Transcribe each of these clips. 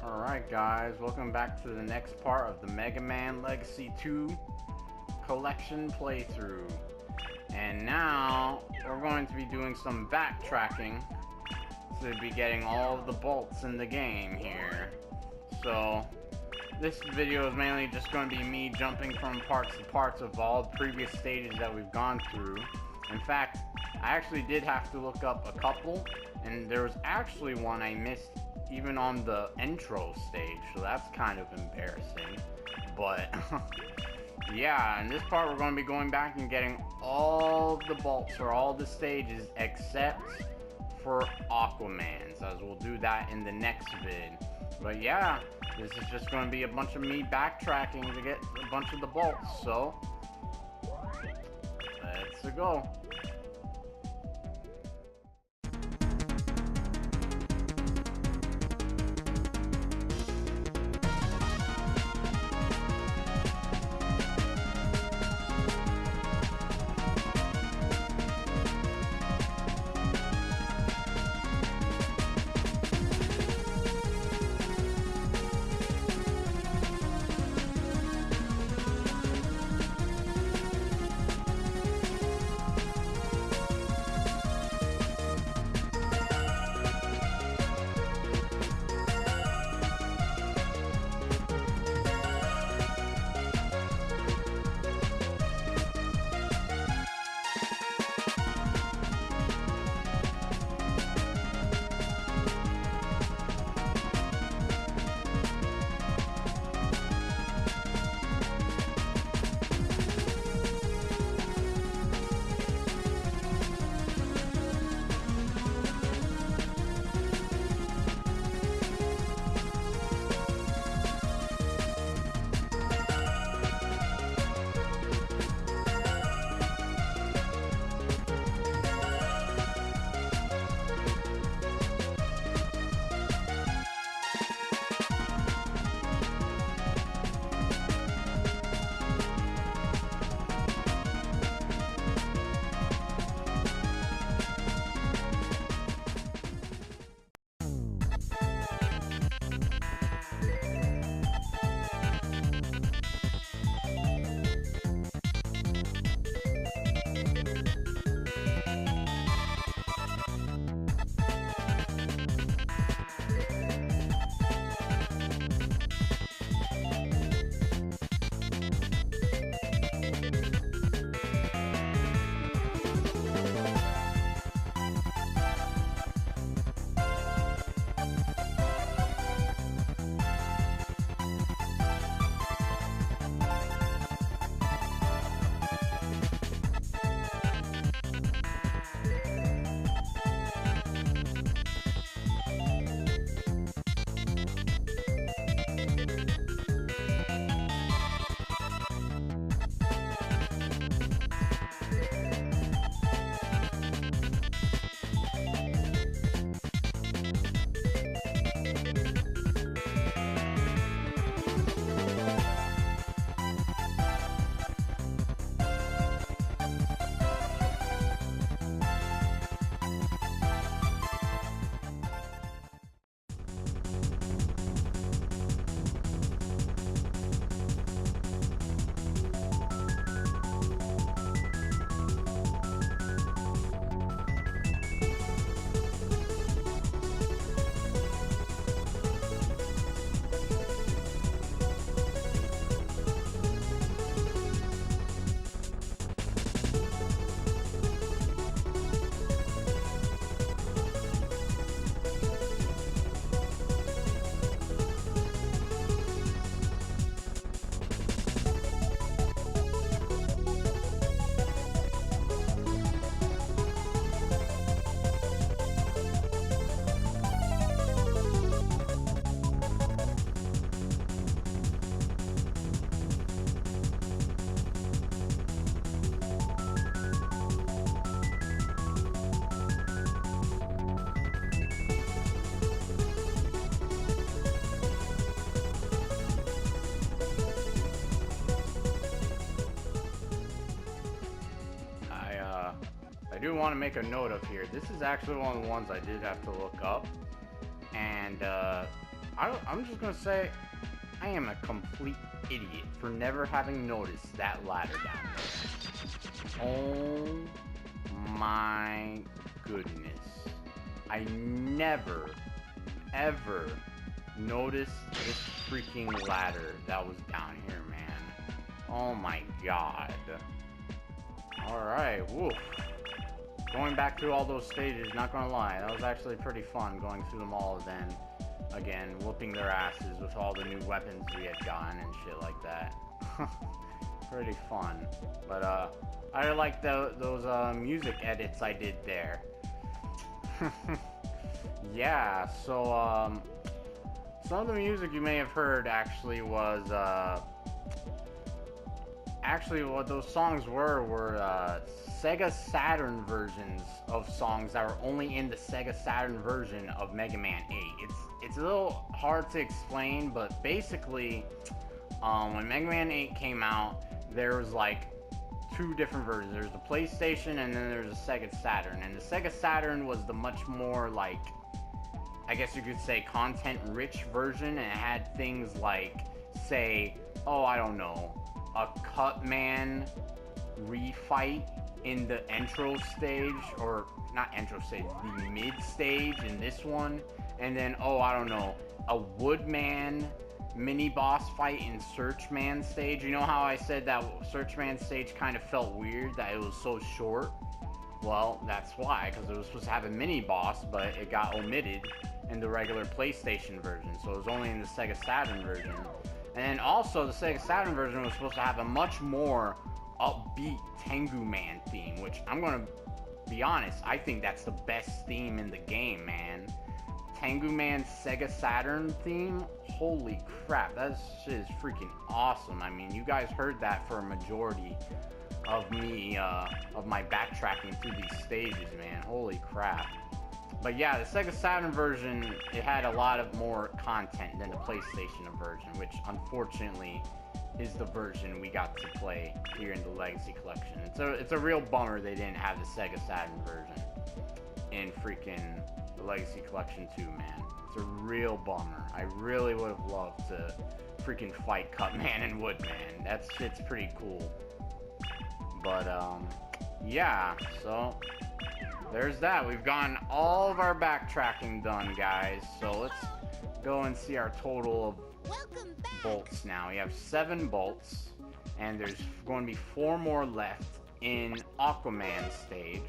Alright guys, welcome back to the next part of the Mega Man Legacy 2 collection playthrough. And now, we're going to be doing some backtracking to be getting all of the bolts in the game here. So, this video is mainly just going to be me jumping from parts to parts of all the previous stages that we've gone through. In fact, I actually did have to look up a couple, and there was actually one I missed even on the intro stage, so that's kind of embarrassing. But yeah, in this part we're going to be going back and getting all the bolts for all the stages except for Aquaman's, as we'll do that in the next vid. But yeah, this is just going to be a bunch of me backtracking to get a bunch of the bolts, so let's go. I do want to make a note of here. This is actually one of the ones I did have to look up, and I I'm just gonna say, I am a complete idiot for never having noticed that ladder down there. Oh my goodness. I never, ever noticed this freaking ladder that was down here, man. Oh my god. Alright, woof. Going back through all those stages, not gonna lie, that was actually pretty fun going through them all then. Again, whooping their asses with all the new weapons we had gotten and shit like that. Pretty fun. But, I like those music edits I did there. Yeah, so, some of the music you may have heard actually was, actually what those songs were Sega Saturn versions of songs that were only in the Sega Saturn version of Mega Man 8. It's a little hard to explain, but basically, when Mega Man 8 came out, there was like two different versions. There's the PlayStation and then there's the Sega Saturn. And the Sega Saturn was the much more like, I guess you could say, content-rich version, and it had things like, say, oh, I don't know, a Cutman refight in the intro stage, or not intro stage, the mid stage in this one, and then, oh, I don't know, a Woodman mini boss fight in Searchman stage. You know how I said that Searchman stage kind of felt weird, that it was so short? Well, that's why, because it was supposed to have a mini boss, but it got omitted in the regular PlayStation version, so it was only in the Sega Saturn version. And then also, the Sega Saturn version was supposed to have a much more upbeat Tengu Man theme, which I'm gonna be honest, I think that's the best theme in the game, man. Tengu Man's Sega Saturn theme, holy crap, that shit is freaking awesome. I mean, you guys heard that for a majority of me, of my backtracking through these stages, man, holy crap. But yeah, the Sega Saturn version, it had a lot of more content than the PlayStation version, which unfortunately is the version we got to play here in the Legacy Collection. It's a real bummer they didn't have the Sega Saturn version in freaking the Legacy Collection 2, man. It's a real bummer. I really would have loved to freaking fight Cutman and Woodman. That shit's pretty cool. But, yeah, so there's that. We've gotten all of our backtracking done, guys. So let's go and see our total of bolts now. We have 7 bolts, and there's going to be 4 more left in Aquaman stage.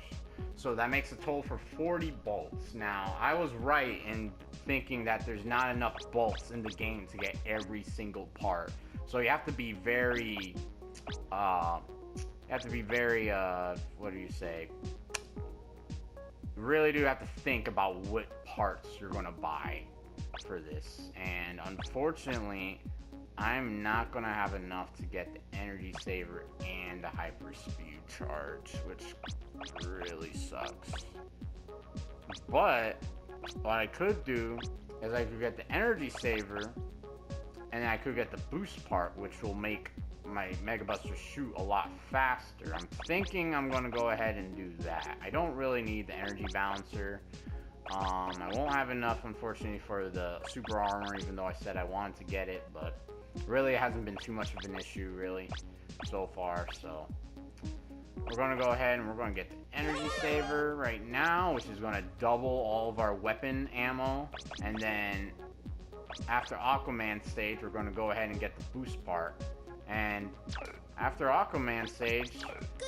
So that makes a total for 40 bolts. Now, I was right in thinking that there's not enough bolts in the game to get every single part. So you have to be very, what do you say? You really do have to think about what parts you're going to buy for this. And unfortunately, I'm not going to have enough to get the energy saver and the hyper speed charge, which really sucks. But what I could do is I could get the energy saver and I could get the boost part, which will make my Mega Buster shoot a lot faster. I'm thinking I'm going to go ahead and do that. I don't really need the energy balancer. I won't have enough, unfortunately, for the super armor, even though I said I wanted to get it, but really it hasn't been too much of an issue, really, so far. So we're going to go ahead and we're going to get the energy saver right now, which is going to double all of our weapon ammo. And then after Aquaman stage, we're going to go ahead and get the boost part. And after Aquaman stage,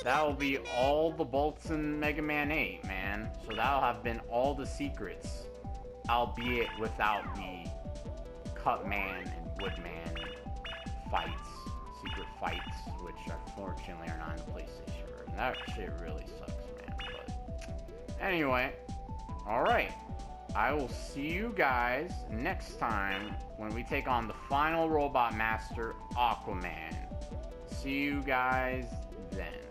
that will be all the bolts in Mega Man 8, man. So that'll have been all the secrets, albeit without the Cutman and Woodman fights, secret fights, which unfortunately are not in the PlayStation version. That shit really sucks, man. But anyway, alright. I will see you guys next time when we take on the final Robot Master, Aquaman. See you guys then.